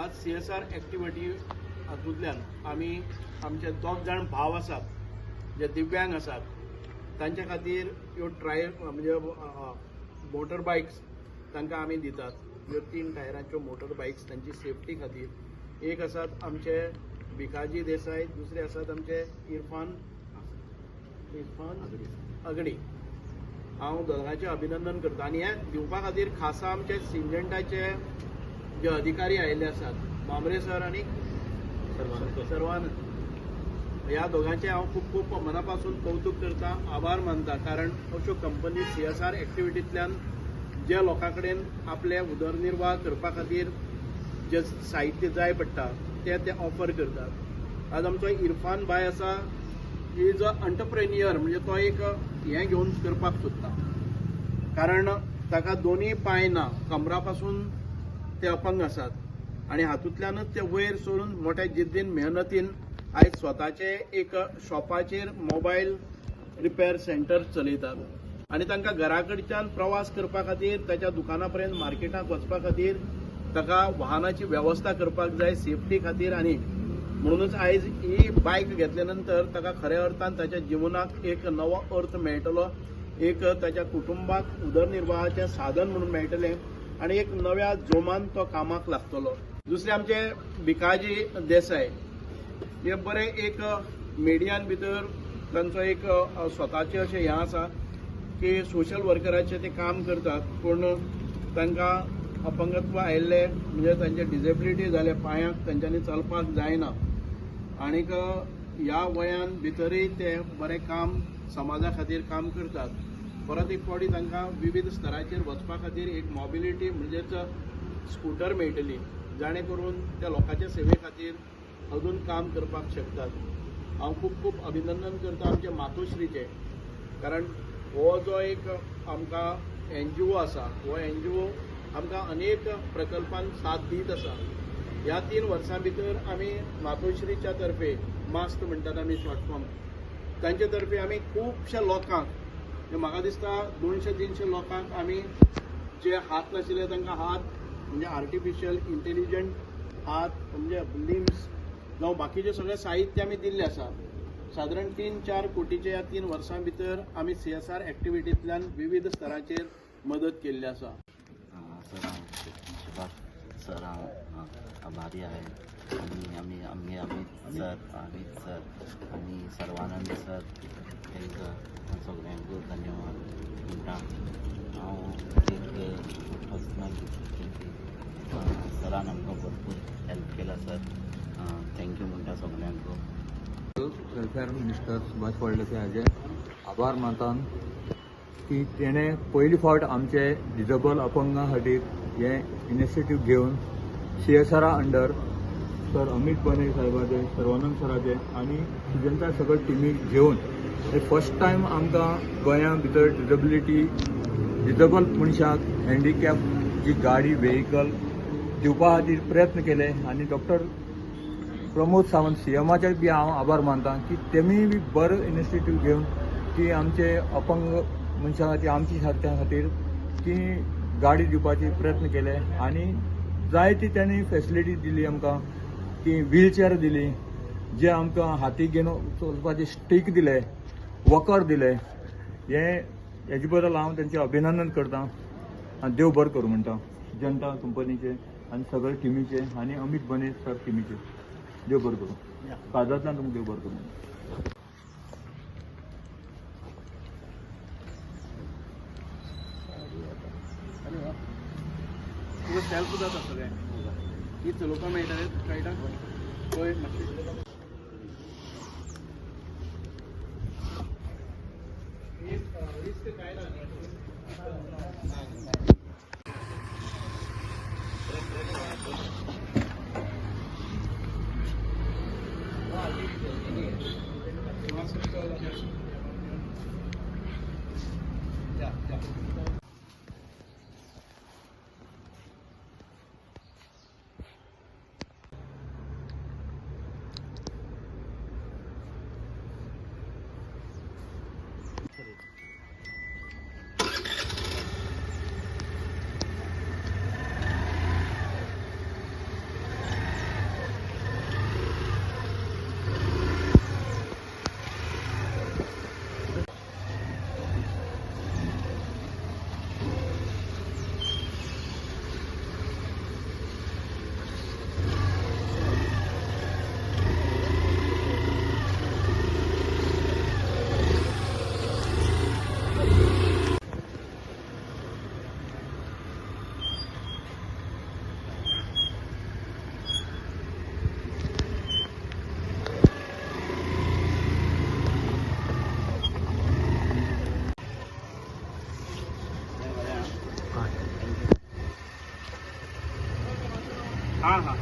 आज CSR activity हातूंतल्यान आमी आमचे 2 जाण भाव आसात जे दिव्यांग आसात तांच्या खातीर ह्यो ट्रायल म्हणजे मोटर बायक्स तांकां आमी दितात. ह्यो 3 टायरांच्यो मोटर बायक्स तांची सेफ्टी खातीर. एक आसात आमचे भिकाजी देसाय, दुसरे आसात आमचे इरफान अगडी. हांव दोगांचें अभिनंदन करता आनी हें दिवपा खातीर खासा आमचे सिंजंटाचे जे अधिकारी आयिल्ले आसात मांबरे सर आनी सर्वानंद, ह्या दोगांचे हांव खूब खूब मना पासून कौतुक करता, आभार मानता. कारण अश्यो कंपनी CSR ॲक्टिव्हिटींतल्यान जे लोकां कडेन आपले उदरनिर्वाह करपा खातीर जे साहित्य जाय पडटा ते ऑफर करतात. आज आमचो इरफान भाय आसा, इज अ एंटरप्रेन्युअर, म्हणजे तो एक हें घेवन करपाक सोदता. कारण ताका दोनूय पांय ना, कमरा पासून ते अपंग आसात आनी हातूंतल्यानच ते वयर सरून मोठ्या जिद्दीन मेहनतीन आयज स्वताचे एक शॉपाचेर मोबायल रिपेर सेंटर चलयतात आनी तांकां घरा कडच्यान प्रवास करपा खातीर ताच्या दुकाना पर्यंत मार्केटाक वचपा खातीर ताका वाहनाची वेवस्था करपाक जाय सेफ्टी खातीर. आनी म्हणूनच आयज ही बायक घेतल्या नंतर ताका खऱ्या अर्थान ताच्या जिवनाक एक नवो अर्थ मेळटलो, एक ताच्या कुटुंबाक उदरनिर्वाहाचें साधन म्हणून मेळटलें आनी एक नव्या जोमान तो कामाक लागतलो. दुसरे आमचे भिकाजी देसाय, हे बरे एक मिडियान भितर तांचो एक स्वताचें अशें हें आसा की सोशल वर्कराचें ते काम करतात, पूण तांकां अपंगत्व आयिल्ले म्हणजे तांचे डिजेबिलिटी जाले, पांयांक तांच्यांनी चलपाक जायना आनीक ह्या वयान भितरय ते बरें काम समाजा खातीर काम करतात. परत एक फावटी तांकां विविध स्तराचेर वचपा खातीर एक मोबिलिटी म्हणजेच स्कूटर मेळटली, जाणे करून त्या लोकांच्या सेवे खातीर अजून काम करपाक शकतात. हांव खूब खूब अभिनंदन करता आमचे मातोश्रीचे, कारण हो जो एक आमकां NGO आसा, हो NGO आमकां अनेक प्रकल्पांक साथ दीत आसा. ह्या 3 वर्सां भितर आमी मातोश्रीच्या तर्फे मास्ट म्हणटात आमी शॉर्ट फॉर्म, तांचे तर्फे आमी खुबश्या लोकांक, म्हाका दिसता 200-300 लोकांक आमी जे हात नाशिल्ले तांकां हात म्हणजे आर्टिफिशियल इंटेलिजंट हात म्हणजे लिम्स जावं बाकीचे सगळे साहित्य आमी दिल्ले आसा. सादारण 3-4 कोटीचे ह्या 3 वर्सां भितर आमी CSR ॲक्टिव्हिटींतल्यान विविध स्तराचेर मदत केल्ली आसा. सर हांव आभारी आहे आणि आम्ही अमित सर आणि सर्वानंद सर तांकां सगळ्यांक धन्यवाद म्हणटा. हांव एक पर्सनल सरान आमकां भरपूर हेल्प केला सर. थँक्यू म्हणटा सगळ्यांक. वेलफेअर मिनिस्टर सुभाष फळदेसाय हाजे आभार मानता की तेणें पयली फावट आमचे डिजेबल अपंगां खातीर हे इनिशिएटीव घेवन CSR अंडर सर अमित बने साहेबाचे, सर्वानंद सराचे आनी सिजंता सगळे टिमीक घेवन हे फर्स्ट टायम आमकां गोंया भितर डिजेबल मनशाक हँडिकॅप जी गाडी व्हेहिकल दिवपा खातीर प्रयत्न केले. आनी डॉक्टर प्रमोद सावंत CMचे बी हांव आभार मानता की तेमी बी बरो इनिशिएटीव घेवन की आमचे अपंग मनशां खातीर आमची सारक्यां खातीर की गाडी दिवपाचे प्रयत्न केले आनी जायती त्यांनी फॅसिलिटी दिली आमकां की व्हीलचेअर दिली, जे आमकां हाती घेवन चलपाचे स्टीक दिले, वॉकर दिले. हेजे बद्दल हांव तेंचें अभिनंदन करता आनी देव बरें करूं म्हणटा जनता कंपनीचे आनी सगळे टिमीचे आनी अमित बने सर टिमीचे. देव बरें करूं. काजांतल्यान तुमकां देव बरें करूं. तुका सेल्फ जाता सगळें ही चलोवपाक मेळटलें फ्लायटाक पळय मातशें. रिस्क कांय ना हां हां